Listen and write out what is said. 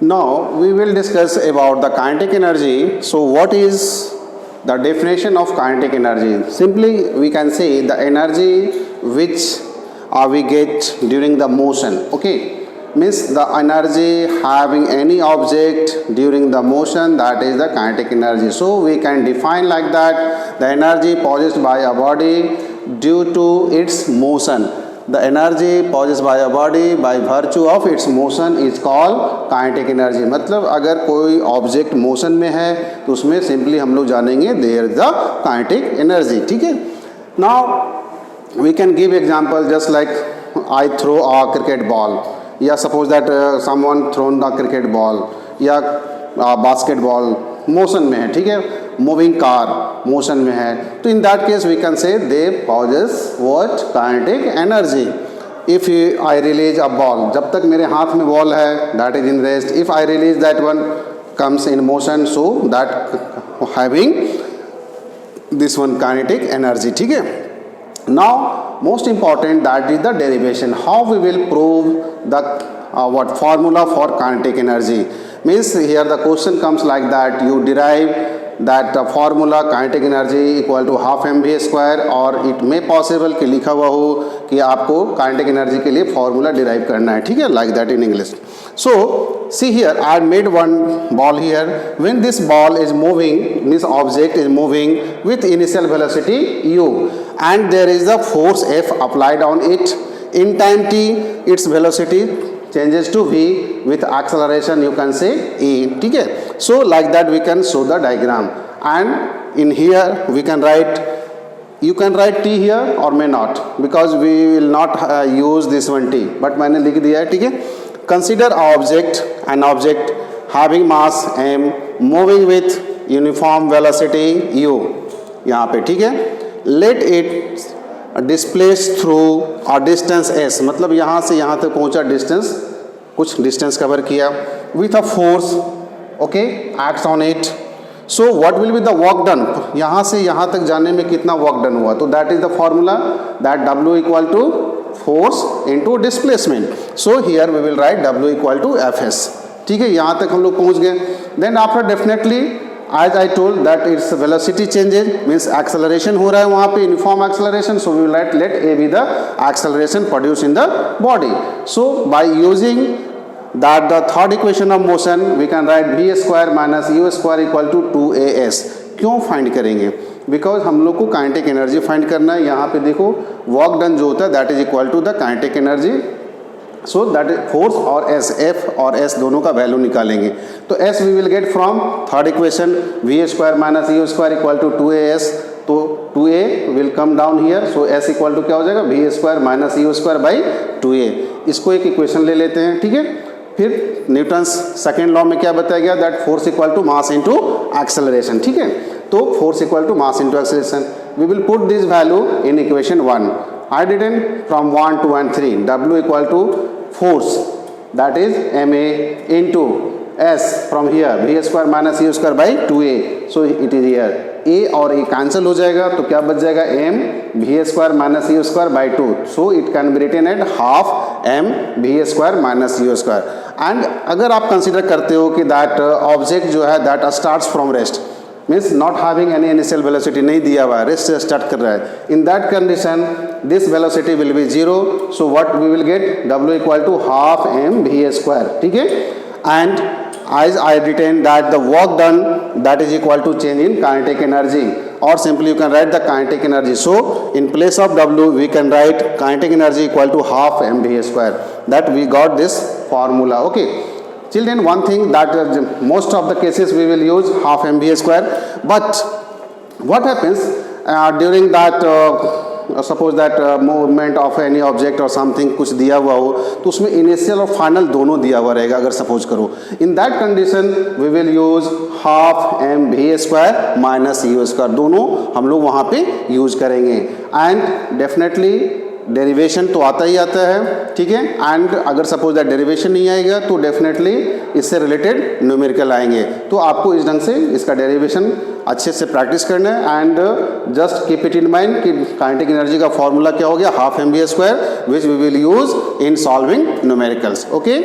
Now we will discuss about the kinetic energy. So what is the definition of kinetic energy? Simply we can say the energy which we get during the motion. Okay, means the energy having any object during the motion, that is the kinetic energy. So we can define like that: the energy possessed by a body due to its motion. The energy possessed by a body by virtue of its motion is called kinetic energy. मतलब अगर कोई object motion में है तो उसमें simply हम लोग जानेंगे there is the kinetic energy. ठीक है. Now we can give example just like I throw a cricket ball, या suppose that someone thrown the cricket ball, या बास्केटबॉल मोशन में है. ठीक है. मूविंग कार मोशन में है, तो in that case we can say they possess what kinetic energy. If I release a ball, जब तक मेरे हाथ में बॉल है that is in rest. If I release that one comes in motion, so that having this one kinetic energy. ठीक है. Now most important that is the derivation. How we will prove the what formula for kinetic energy. Means here the question comes like that: you derive that formula kinetic energy equal to half mv square, और it may possible कि लिखा हुआ हो कि आपको kinetic energy के लिए formula derive करना है. ठीक है, like that in English. So see here, I made one ball here. When this ball is moving, means object is moving with initial velocity u, and there is the force F applied on it. In time t, its velocity changes to v with acceleration you can say a. ठीक है. So like that we can show the diagram, and in here we can write, you can write t here or may not, because we will not use this one t, but मैंने लिख दिया है. ठीक है. Consider an object having mass m moving with uniform velocity u यहाँ पे. ठीक है. Let it डिस्प्लेस थ्रू और डिस्टेंस s, मतलब यहाँ से यहाँ तक पहुँचा डिस्टेंस, कुछ डिस्टेंस कवर किया with a force. Okay, acts on it. So what will be the work done. यहाँ से यहाँ तक जाने में कितना वर्क डन हुआ, तो that is the formula that w equal to force into displacement. So here we will write w equal to fs. ठीक है. यहाँ तक हम लोग पहुँच गए. Then after definitely as I told that its velocity changes, means acceleration हो रहा है वहाँ पे, uniform acceleration. So we will write let a be the acceleration produced in the body. So by using that the third equation of motion we can write v square minus u square equal to 2as. क्यों find करेंगे? Because हम लोग को kinetic energy find करना है. यहाँ पे देखो वर्क डन जो होता है that is equal to the kinetic energy. So that is force और एस, एफ और एस दोनों का वैल्यू निकालेंगे. तो s we will get from third equation v square minus u square equal to 2as. तो 2a will come down here. So s equal to क्या हो जाएगा, v square minus u square by 2a. इसको एक equation ले लेते हैं. ठीक है. फिर न्यूटन्स सेकेंड लॉ में क्या बताया गया, that force equal to mass into acceleration. ठीक है. तो force equal to mass into acceleration. We will put this value in equation 1. I didn't from 1, 2 and 3. W equal to force, that is ma into s from here v square minus u square by 2a. So it is here a और a cancel हो जाएगा, तो क्या बच जाएगा m v square minus u square by 2. So it can be written at half m v square minus u square. And अगर आप consider करते हो कि दैट ऑब्जेक्ट जो है that starts from rest, means not having any initial velocity, नहीं दिया हुआ है, रेस्ट से स्टार्ट कर रहा है. In that condition this velocity will be zero. So what we will get, w equal to half m v square. ठीक है. And as I written that the work done that is equal to change in kinetic energy, or simply you can write the kinetic energy. So in place of w we can write kinetic energy equal to half m v square. That we got this formula. Okay. Children, one thing that most of the cases we will use half mv square, but what happens during that suppose that movement of any object और something कुछ दिया हुआ हो, तो उसमें initial और final दोनों दिया हुआ रहेगा. अगर सपोज करो in that condition we will use half m v square minus u square, दोनों हम लोग वहाँ पे यूज करेंगे. एंड डेफिनेटली डेरिवेशन तो आता ही आता है. ठीक है. एंड अगर सपोज दैट डेरिवेशन नहीं आएगा तो डेफिनेटली इससे रिलेटेड न्यूमेरिकल आएंगे. तो आपको इस ढंग से इसका डेरिवेशन अच्छे से प्रैक्टिस करना है. And just keep it in mind कि काइनेटिक एनर्जी का फॉर्मूला क्या हो गया, half m v square, which we will use in solving numericals. Okay.